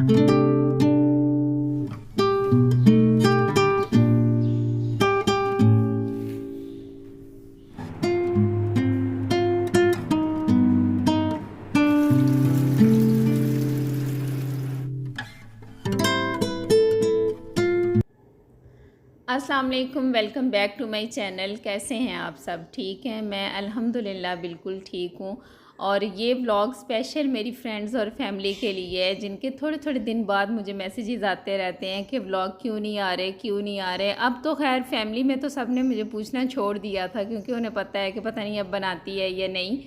अस्सलाम वालेकुम, welcome back to my channel. कैसे हैं आप सब? ठीक हैं? मैं अल्हम्दुलिल्लाह बिल्कुल ठीक हूँ। और ये व्लॉग स्पेशल मेरी फ्रेंड्स और फैमिली के लिए है, जिनके थोड़े थोड़े दिन बाद मुझे मैसेजेस आते रहते हैं कि व्लॉग क्यों नहीं आ रहे, क्यों नहीं आ रहे। अब तो खैर फैमिली में तो सब ने मुझे पूछना छोड़ दिया था, क्योंकि उन्हें पता है कि पता नहीं अब बनाती है या नहीं।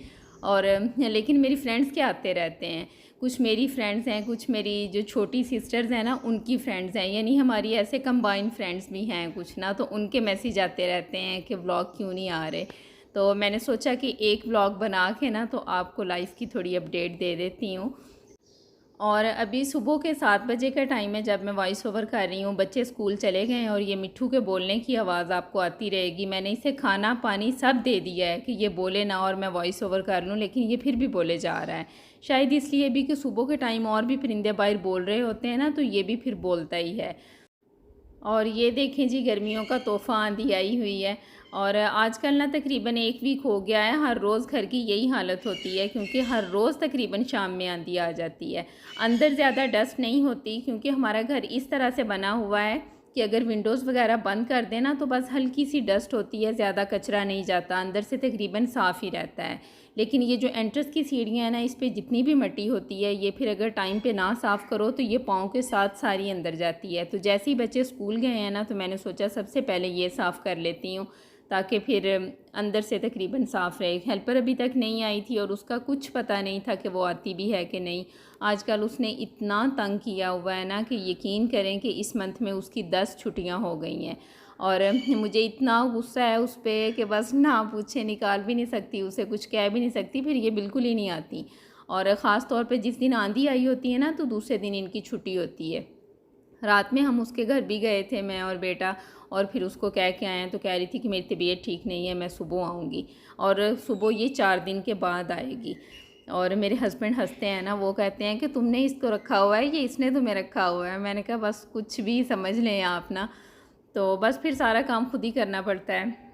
और लेकिन मेरी फ्रेंड्स के आते रहते हैं। कुछ मेरी फ्रेंड्स हैं, कुछ मेरी जो छोटी सिस्टर्स हैं ना, उनकी फ्रेंड्स हैं, यानी हमारी ऐसे कंबाइंड फ्रेंड्स भी हैं कुछ ना, तो उनके मैसेज आते रहते हैं कि व्लॉग क्यों नहीं आ रहे। तो मैंने सोचा कि एक व्लॉग बना के ना तो आपको लाइफ की थोड़ी अपडेट दे देती हूँ। और अभी सुबह के 7 बजे का टाइम है जब मैं वॉइस ओवर कर रही हूँ। बच्चे स्कूल चले गए हैं और ये मिट्ठू के बोलने की आवाज़ आपको आती रहेगी। मैंने इसे खाना पानी सब दे दिया है कि ये बोले ना और मैं वॉइस ओवर कर लूँ, लेकिन ये फिर भी बोले जा रहा है। शायद इसलिए भी कि सुबह के टाइम और भी परिंदे बाहर बोल रहे होते हैं ना, तो ये भी फिर बोलता ही है। और ये देखें जी, गर्मियों का तोहफ़ा आंधी आई हुई है। और आजकल ना तकरीबन 1 वीक हो गया है, हर रोज़ घर की यही हालत होती है, क्योंकि हर रोज़ तकरीबन शाम में आंधी आ जाती है। अंदर ज़्यादा डस्ट नहीं होती, क्योंकि हमारा घर इस तरह से बना हुआ है कि अगर विंडोज़ वगैरह बंद कर दें ना तो बस हल्की सी डस्ट होती है, ज़्यादा कचरा नहीं जाता, अंदर से तकरीबन साफ़ ही रहता है। लेकिन ये जो एंट्रेंस की सीढ़ियाँ हैं ना, इस पे जितनी भी मिट्टी होती है, ये फिर अगर टाइम पे ना साफ़ करो तो ये पाँव के साथ सारी अंदर जाती है। तो जैसे ही बच्चे स्कूल गए हैं ना, तो मैंने सोचा सबसे पहले ये साफ़ कर लेती हूँ, ताकि फिर अंदर से तकरीबन साफ़ रहे। हेल्पर अभी तक नहीं आई थी और उसका कुछ पता नहीं था कि वो आती भी है कि नहीं। आजकल उसने इतना तंग किया हुआ है ना कि यकीन करें कि इस मंथ में उसकी 10 छुट्टियां हो गई हैं। और मुझे इतना गुस्सा है उस पर कि बस ना पूछे, निकाल भी नहीं सकती उसे, कुछ कह भी नहीं सकती, फिर ये बिल्कुल ही नहीं आती। और ख़ास तौर पे जिस दिन आंधी आई होती है ना, तो दूसरे दिन इनकी छुट्टी होती है। रात में हम उसके घर भी गए थे, मैं और बेटा, और फिर उसको कह के आए हैं, तो कह रही थी कि मेरी तबीयत ठीक नहीं है, मैं सुबह आऊँगी। और सुबह ये 4 दिन के बाद आएगी। और मेरे हस्बैंड हंसते हैं ना, वो कहते हैं कि तुमने इसको रखा हुआ है, ये इसने तुम्हें रखा हुआ है। मैंने कहा बस कुछ भी समझ लें आप ना। तो बस फिर सारा काम खुद ही करना पड़ता है।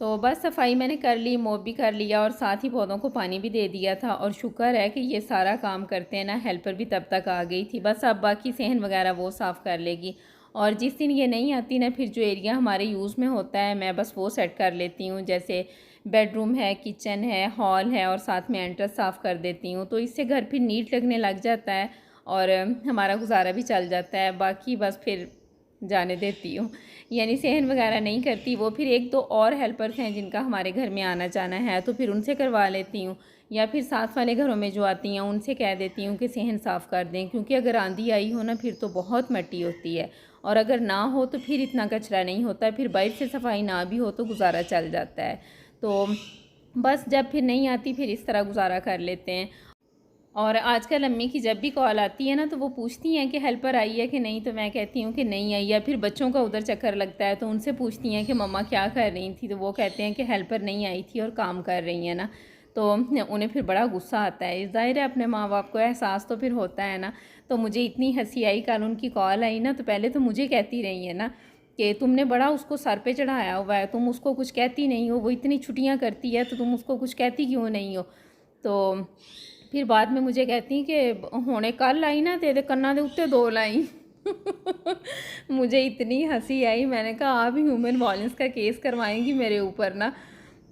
तो बस सफाई मैंने कर ली, मॉप भी कर लिया और साथ ही पौधों को पानी भी दे दिया था। और शुक्र है कि ये सारा काम करते हैं ना, हेल्पर भी तब तक आ गई थी। बस अब बाकी सहन वगैरह वो साफ़ कर लेगी। और जिस दिन ये नहीं आती ना, फिर जो एरिया हमारे यूज़ में होता है मैं बस वो सेट कर लेती हूँ। जैसे बेडरूम है, किचन है, हॉल है, और साथ में एंट्रेंस साफ़ कर देती हूँ। तो इससे घर फिर नीट लगने लग जाता है और हमारा गुजारा भी चल जाता है। बाकी बस फिर जाने देती हूँ, यानी सहन वगैरह नहीं करती। वो फिर 1-2 और हेल्पर्स हैं जिनका हमारे घर में आना जाना है, तो फिर उनसे करवा लेती हूँ। या फिर साथ वाले घरों में जो आती हैं उनसे कह देती हूँ कि सहन साफ़ कर दें, क्योंकि अगर आंधी आई हो ना, फिर तो बहुत मिट्टी होती है। और अगर ना हो तो फिर इतना कचरा नहीं होता, फिर बाहर से सफाई ना भी हो तो गुजारा चल जाता है। तो बस जब फिर नहीं आती, फिर इस तरह गुजारा कर लेते हैं। और आजकल अम्मी की जब भी कॉल आती है ना, तो वो पूछती हैं कि हेल्पर आई है कि नहीं, तो मैं कहती हूँ कि नहीं आई। या फिर बच्चों का उधर चक्कर लगता है तो उनसे पूछती हैं कि मम्मा क्या कर रही थी, तो वो कहते हैं कि हेल्पर नहीं आई थी और काम कर रही हैं ना। तो उन्हें फिर बड़ा गुस्सा आता है। ज़ाहिर है अपने माँ बाप को एहसास तो फिर होता है ना। तो मुझे इतनी हंसी आई, कल उनकी कॉल आई ना, तो पहले तो मुझे कहती रही है ना कि तुमने बड़ा उसको सर पे चढ़ाया हुआ है, तुम उसको कुछ कहती नहीं हो, वो इतनी छुट्टियाँ करती है तो तुम उसको कुछ कहती क्यों नहीं हो। तो फिर बाद में मुझे कहती कि हुणे कल आई ना, तेरे कन्ना दे उत्ते 2 लाई। मुझे इतनी हंसी आई, मैंने कहा आप ह्यूमन वायलेंस का केस करवाएंगी मेरे ऊपर ना।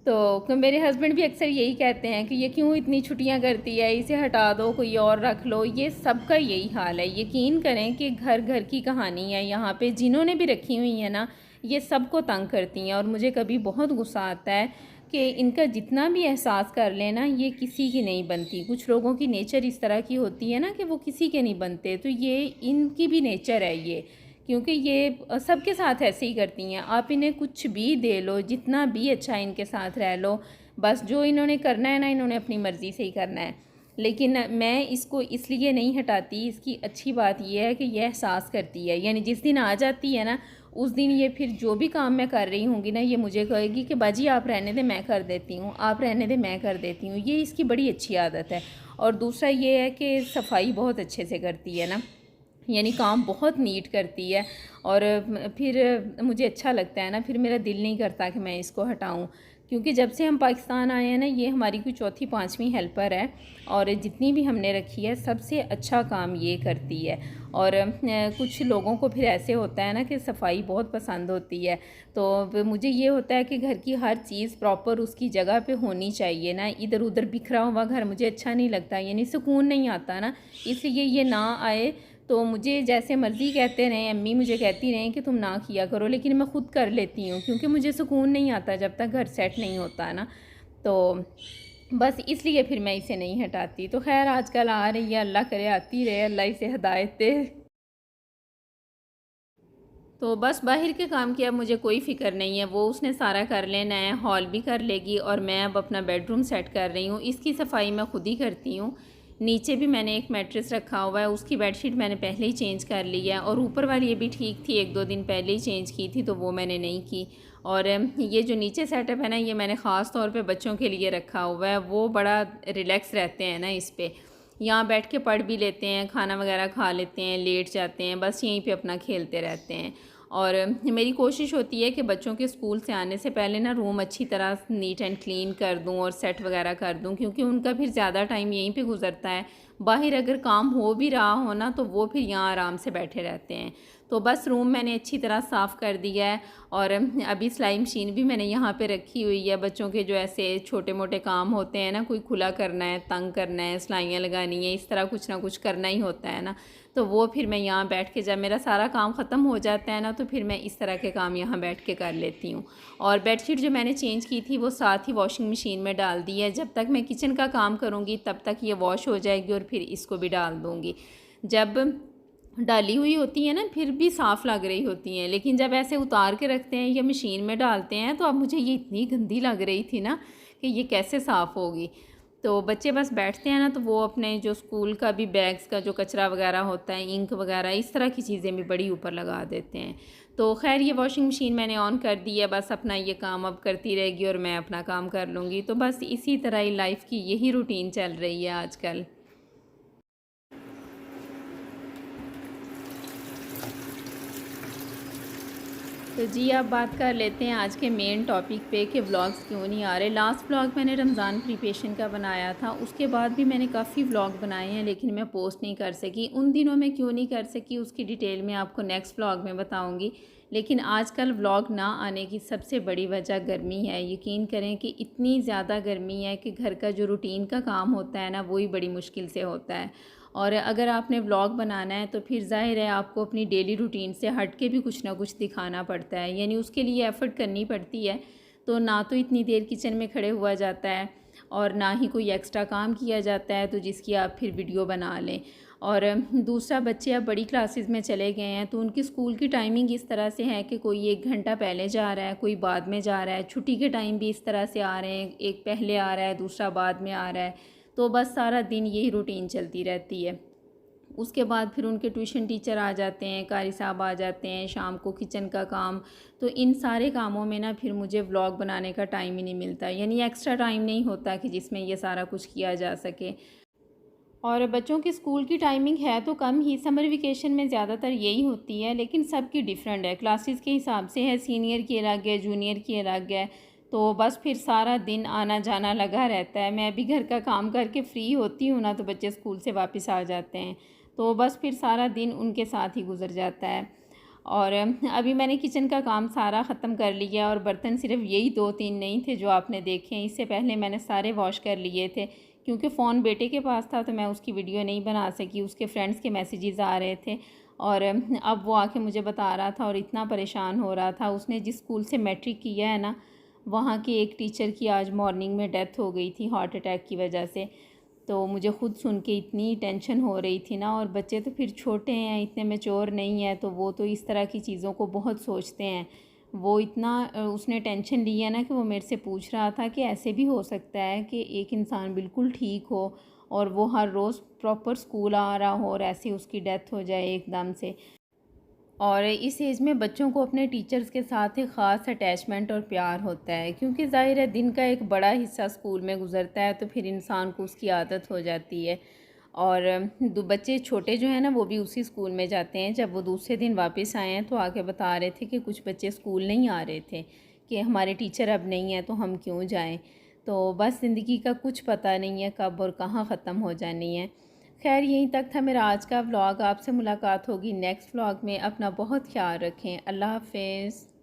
तो मेरे हस्बैंड भी अक्सर यही कहते हैं कि ये क्यों इतनी छुट्टियां करती है, इसे हटा दो, कोई और रख लो। ये सबका यही हाल है। यकीन करें कि घर घर की कहानी है। यहाँ पे जिन्होंने भी रखी हुई है ना, ये सबको तंग करती हैं। और मुझे कभी बहुत गुस्सा आता है कि इनका जितना भी एहसास कर लेना, ये किसी की नहीं बनती। कुछ लोगों की नेचर इस तरह की होती है ना कि वो किसी के नहीं बनते, तो ये इनकी भी नेचर है ये। क्योंकि ये सबके साथ ऐसे ही करती हैं। आप इन्हें कुछ भी दे लो, जितना भी अच्छा इनके साथ रह लो, बस जो इन्होंने करना है ना, इन्होंने अपनी मर्ज़ी से ही करना है। लेकिन मैं इसको इसलिए नहीं हटाती। इसकी अच्छी बात यह है कि यह एहसास करती है, यानी जिस दिन आ जाती है ना, उस दिन ये फिर जो भी काम मैं कर रही होंगी ना, ये मुझे कहेगी कि बाजी आप रहने दे, मैं कर देती हूँ, आप रहने दे, मैं कर देती हूँ। ये इसकी बड़ी अच्छी आदत है। और दूसरा ये है कि सफाई बहुत अच्छे से करती है ना, यानी काम बहुत नीट करती है। और फिर मुझे अच्छा लगता है ना, फिर मेरा दिल नहीं करता कि मैं इसको हटाऊं, क्योंकि जब से हम पाकिस्तान आए हैं ना, ये हमारी कोई चौथी पांचवी हेल्पर है और जितनी भी हमने रखी है सबसे अच्छा काम ये करती है। और कुछ लोगों को फिर ऐसे होता है ना कि सफाई बहुत पसंद होती है, तो मुझे ये होता है कि घर की हर चीज़ प्रॉपर उसकी जगह पे होनी चाहिए ना, इधर उधर बिखरा हुआ घर मुझे अच्छा नहीं लगता, यानी सुकून नहीं आता ना, इसलिए ये ना आए। तो मुझे जैसे मर्ज़ी कहते रहें, अम्मी मुझे कहती रहें कि तुम ना किया करो, लेकिन मैं ख़ुद कर लेती हूँ, क्योंकि मुझे सुकून नहीं आता जब तक घर सेट नहीं होता है ना। तो बस इसलिए फिर मैं इसे नहीं हटाती। तो खैर आजकल आ रही है, अल्लाह करे आती रहे, अल्लाह इसे हिदायत दे। तो बस बाहर के काम की अब मुझे कोई फ़िक्र नहीं है, वो उसने सारा कर लेना है, हॉल भी कर लेगी और मैं अब अपना बेडरूम सेट कर रही हूँ। इसकी सफाई मैं खुद ही करती हूँ। नीचे भी मैंने एक मैट्रेस रखा हुआ है, उसकी बेडशीट मैंने पहले ही चेंज कर ली है, और ऊपर वाली ये भी ठीक थी, 1-2 दिन पहले ही चेंज की थी, तो वो मैंने नहीं की। और ये जो नीचे सेटअप है ना, ये मैंने ख़ास तौर पे बच्चों के लिए रखा हुआ है, वो बड़ा रिलैक्स रहते हैं ना इस पे। यहाँ बैठ के पढ़ भी लेते हैं, खाना वगैरह खा लेते हैं, लेट जाते हैं, बस यहीं पे अपना खेलते रहते हैं। और मेरी कोशिश होती है कि बच्चों के स्कूल से आने से पहले ना रूम अच्छी तरह नीट एंड क्लीन कर दूं और सेट वगैरह कर दूं, क्योंकि उनका फिर ज़्यादा टाइम यहीं पे गुजरता है। बाहर अगर काम हो भी रहा हो ना, तो वो फिर यहाँ आराम से बैठे रहते हैं। तो बस रूम मैंने अच्छी तरह साफ़ कर दिया है। और अभी सिलाई मशीन भी मैंने यहाँ पे रखी हुई है। बच्चों के जो ऐसे छोटे मोटे काम होते हैं ना, कोई खुला करना है, तंग करना है, सिलाइयाँ लगानी है, इस तरह कुछ ना कुछ करना ही होता है ना, तो वो फिर मैं यहाँ बैठ के, जब मेरा सारा काम ख़त्म हो जाता है ना, तो फिर मैं इस तरह के काम यहाँ बैठ के कर लेती हूँ। और बेडशीट जो मैंने चेंज की थी वो साथ ही वॉशिंग मशीन में डाल दी है। जब तक मैं किचन का काम करूँगी तब तक ये वॉश हो जाएगी और फिर इसको भी डाल दूँगी। जब डाली हुई होती है ना, फिर भी साफ़ लग रही होती हैं, लेकिन जब ऐसे उतार के रखते हैं या मशीन में डालते हैं, तो अब मुझे ये इतनी गंदी लग रही थी ना कि ये कैसे साफ़ होगी। तो बच्चे बस बैठते हैं ना, तो वो अपने जो स्कूल का भी बैग्स का जो कचरा वगैरह होता है, इंक वगैरह, इस तरह की चीज़ें भी बड़ी ऊपर लगा देते हैं। तो खैर ये वॉशिंग मशीन मैंने ऑन कर दी है, बस अपना ये काम अब करती रहेगी और मैं अपना काम कर लूँगी। तो बस इसी तरह ही लाइफ़ की यही रूटीन चल रही है आजकल। तो जी अब बात कर लेते हैं आज के मेन टॉपिक पे कि व्लॉग्स क्यों नहीं आ रहे। लास्ट व्लॉग मैंने रमज़ान प्रिपरेशन का बनाया था, उसके बाद भी मैंने काफ़ी व्लॉग बनाए हैं, लेकिन मैं पोस्ट नहीं कर सकी। उन दिनों में क्यों नहीं कर सकी उसकी डिटेल में आपको नेक्स्ट व्लॉग में बताऊंगी। लेकिन आजकल व्लॉग ना आने की सबसे बड़ी वजह गर्मी है। यकीन करें कि इतनी ज़्यादा गर्मी है कि घर का जो रूटीन का काम होता है ना, वही बड़ी मुश्किल से होता है। और अगर आपने व्लॉग बनाना है तो फिर ज़ाहिर है आपको अपनी डेली रूटीन से हट के भी कुछ ना कुछ दिखाना पड़ता है, यानी उसके लिए एफ़र्ट करनी पड़ती है। तो ना तो इतनी देर किचन में खड़े हुआ जाता है और ना ही कोई एक्स्ट्रा काम किया जाता है तो जिसकी आप फिर वीडियो बना लें। और दूसरा, बच्चे अब बड़ी क्लासेस में चले गए हैं, तो उनकी स्कूल की टाइमिंग इस तरह से है कि कोई 1 घंटा पहले जा रहा है, कोई बाद में जा रहा है। छुट्टी के टाइम भी इस तरह से आ रहे हैं, एक पहले आ रहा है, दूसरा बाद में आ रहा है। तो बस सारा दिन यही रूटीन चलती रहती है। उसके बाद फिर उनके ट्यूशन टीचर आ जाते हैं, कारी साहब आ जाते हैं, शाम को किचन का काम। तो इन सारे कामों में ना फिर मुझे व्लॉग बनाने का टाइम ही नहीं मिलता, यानी एक्स्ट्रा टाइम नहीं होता कि जिसमें ये सारा कुछ किया जा सके। और बच्चों की स्कूल की टाइमिंग है तो कम ही, समर वेकेशन में ज़्यादातर यही होती है, लेकिन सबकी डिफरेंट है, क्लासेस के हिसाब से है, सीनियर की अलग है, जूनियर की अलग है। तो बस फिर सारा दिन आना जाना लगा रहता है। मैं भी घर का काम करके फ्री होती हूँ ना, तो बच्चे स्कूल से वापस आ जाते हैं, तो बस फिर सारा दिन उनके साथ ही गुजर जाता है। और अभी मैंने किचन का काम सारा ख़त्म कर लिया, और बर्तन सिर्फ यही 2-3 नहीं थे जो आपने देखे हैं, इससे पहले मैंने सारे वॉश कर लिए थे। क्योंकि फ़ोन बेटे के पास था तो मैं उसकी वीडियो नहीं बना सकी, उसके फ्रेंड्स के मैसेजेस आ रहे थे, और अब वो आके मुझे बता रहा था और इतना परेशान हो रहा था। उसने जिस स्कूल से मैट्रिक किया है ना, वहाँ के एक टीचर की आज मॉर्निंग में डेथ हो गई थी हार्ट अटैक की वजह से। तो मुझे ख़ुद सुन के इतनी टेंशन हो रही थी ना, और बच्चे तो फिर छोटे हैं, इतने मैच्योर नहीं है, तो वो तो इस तरह की चीज़ों को बहुत सोचते हैं। वो इतना उसने टेंशन ली है ना कि वो मेरे से पूछ रहा था कि ऐसे भी हो सकता है कि एक इंसान बिल्कुल ठीक हो और वो हर रोज़ प्रॉपर स्कूल आ रहा हो और ऐसे उसकी डेथ हो जाए एकदम से। और इस एज में बच्चों को अपने टीचर्स के साथ एक ख़ास अटैचमेंट और प्यार होता है, क्योंकि ज़ाहिर है दिन का एक बड़ा हिस्सा स्कूल में गुजरता है, तो फिर इंसान को उसकी आदत हो जाती है। और बच्चे छोटे जो हैं ना, वो भी उसी स्कूल में जाते हैं। जब वो दूसरे दिन वापस आए हैं तो आके बता रहे थे कि कुछ बच्चे स्कूल नहीं आ रहे थे, कि हमारे टीचर अब नहीं हैं तो हम क्यों जाएं। तो बस ज़िंदगी का कुछ पता नहीं है कब और कहाँ ख़त्म हो जानी है। खैर यहीं तक था मेरा आज का व्लॉग। आपसे मुलाकात होगी नेक्स्ट व्लॉग में। अपना बहुत ख्याल रखें। अल्लाह हाफ़िज़।